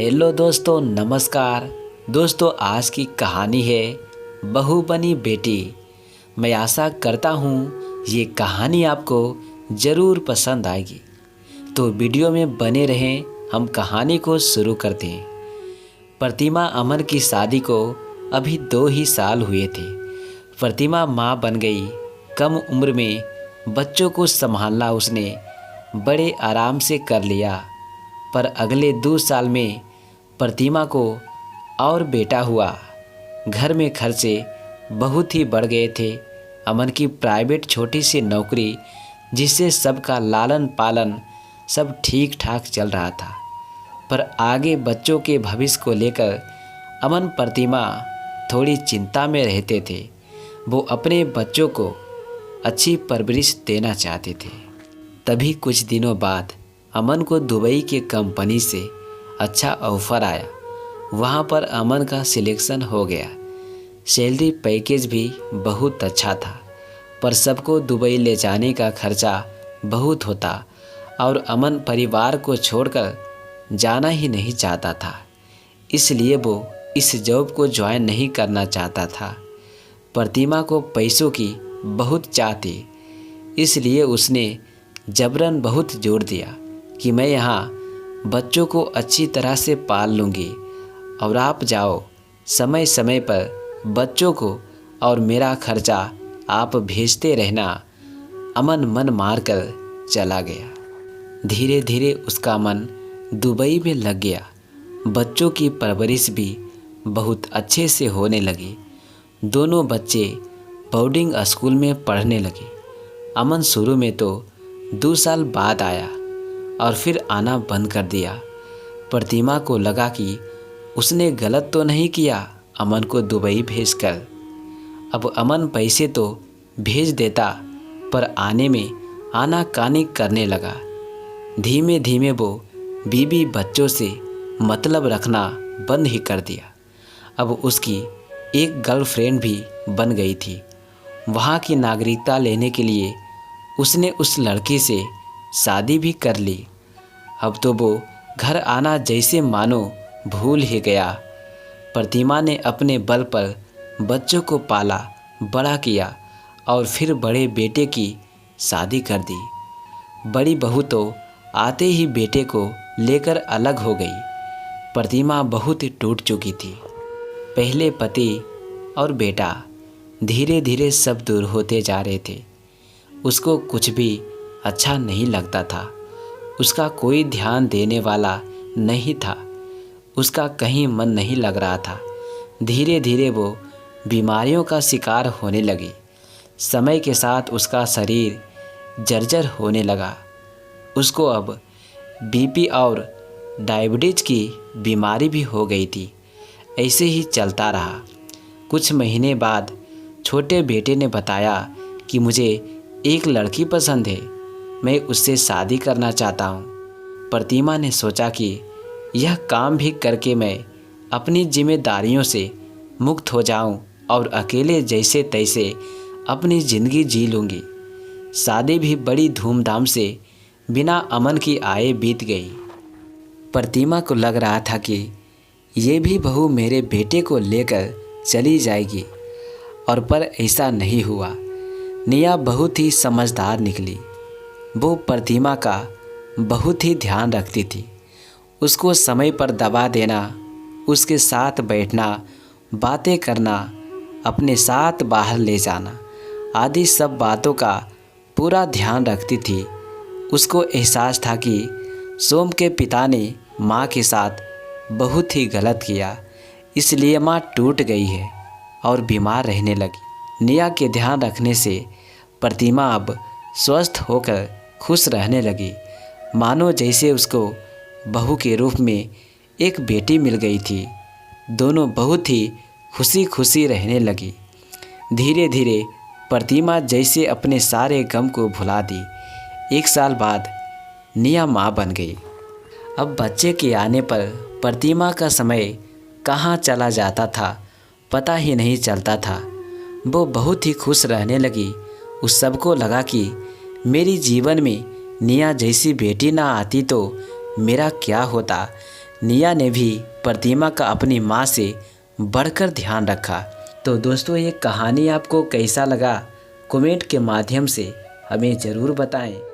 Hello दोस्तों, नमस्कार। दोस्तों, आज की कहानी है बहू बनी बेटी। मैं आशा करता हूँ ये कहानी आपको ज़रूर पसंद आएगी। तो वीडियो में बने रहें। हम कहानी को शुरू करते हैं। प्रतिमा अमन की शादी को अभी 2 ही साल हुए थे। प्रतिमा माँ बन गई। कम उम्र में बच्चों को संभालना उसने बड़े आराम से कर लिया। पर अगले 2 साल में प्रतिमा को और बेटा हुआ। घर में खर्चे बहुत ही बढ़ गए थे। अमन की प्राइवेट छोटी सी नौकरी, जिससे सबका लालन पालन सब ठीक ठाक चल रहा था। पर आगे बच्चों के भविष्य को लेकर अमन प्रतिमा थोड़ी चिंता में रहते थे। वो अपने बच्चों को अच्छी परवरिश देना चाहते थे। तभी कुछ दिनों बाद अमन को दुबई के कंपनी से अच्छा ऑफ़र आया। वहाँ पर अमन का सिलेक्शन हो गया। सैलरी पैकेज भी बहुत अच्छा था, पर सबको दुबई ले जाने का खर्चा बहुत होता और अमन परिवार को छोड़कर जाना ही नहीं चाहता था। इसलिए वो इस जॉब को ज्वाइन नहीं करना चाहता था। प्रतिमा को पैसों की बहुत चाह थी, इसलिए उसने जबरन बहुत जोर दिया कि मैं यहाँ बच्चों को अच्छी तरह से पाल लूँगी और आप जाओ। समय समय पर बच्चों को और मेरा खर्चा आप भेजते रहना। अमन मन मार कर चला गया। धीरे धीरे उसका मन दुबई में लग गया। बच्चों की परवरिश भी बहुत अच्छे से होने लगी। दोनों बच्चे बोर्डिंग स्कूल में पढ़ने लगे। अमन शुरू में तो 2 साल बाद आया और फिर आना बंद कर दिया। प्रतिमा को लगा कि उसने गलत तो नहीं किया अमन को दुबई भेजकर। अब अमन पैसे तो भेज देता, पर आने में आनाकानी करने लगा। धीमे धीमे वो बीवी बच्चों से मतलब रखना बंद ही कर दिया। अब उसकी एक गर्लफ्रेंड भी बन गई थी। वहाँ की नागरिकता लेने के लिए उसने उस लड़की से शादी भी कर ली। अब तो वो घर आना जैसे मानो भूल ही गया। प्रतिमा ने अपने बल पर बच्चों को पाला, बड़ा किया और फिर बड़े बेटे की शादी कर दी। बड़ी बहू तो आते ही बेटे को लेकर अलग हो गई। प्रतिमा बहुत टूट चुकी थी। पहले पति और बेटा, धीरे धीरे सब दूर होते जा रहे थे। उसको कुछ भी अच्छा नहीं लगता था। उसका कोई ध्यान देने वाला नहीं था। उसका कहीं मन नहीं लग रहा था। धीरे धीरे वो बीमारियों का शिकार होने लगी। समय के साथ उसका शरीर जर्जर होने लगा। उसको अब बीपी और डायबिटीज की बीमारी भी हो गई थी। ऐसे ही चलता रहा। कुछ महीने बाद छोटे बेटे ने बताया कि मुझे एक लड़की पसंद है, मैं उससे शादी करना चाहता हूँ। प्रतिमा ने सोचा कि यह काम भी करके मैं अपनी जिम्मेदारियों से मुक्त हो जाऊं और अकेले जैसे तैसे अपनी ज़िंदगी जी लूँगी। शादी भी बड़ी धूमधाम से बिना अमन की आए बीत गई। प्रतिमा को लग रहा था कि ये भी बहू मेरे बेटे को लेकर चली जाएगी, और पर ऐसा नहीं हुआ। निया बहुत ही समझदार निकली। वो प्रतिमा का बहुत ही ध्यान रखती थी। उसको समय पर दवा देना, उसके साथ बैठना, बातें करना, अपने साथ बाहर ले जाना आदि सब बातों का पूरा ध्यान रखती थी। उसको एहसास था कि सोम के पिता ने माँ के साथ बहुत ही गलत किया, इसलिए माँ टूट गई है और बीमार रहने लगी। निया के ध्यान रखने से प्रतिमा अब स्वस्थ होकर खुश रहने लगी, मानो जैसे उसको बहू के रूप में एक बेटी मिल गई थी। दोनों बहुत ही खुशी खुशी रहने लगी। धीरे धीरे प्रतिमा जैसे अपने सारे गम को भुला दी। 1 साल बाद निया माँ बन गई। अब बच्चे के आने पर प्रतिमा का समय कहाँ चला जाता था पता ही नहीं चलता था। वो बहुत ही खुश रहने लगी। उस सबको लगा कि मेरी जीवन में निया जैसी बेटी ना आती तो मेरा क्या होता। निया ने भी प्रतिमा का अपनी माँ से बढ़कर ध्यान रखा। तो दोस्तों, ये कहानी आपको कैसा लगा कमेंट के माध्यम से हमें ज़रूर बताएं।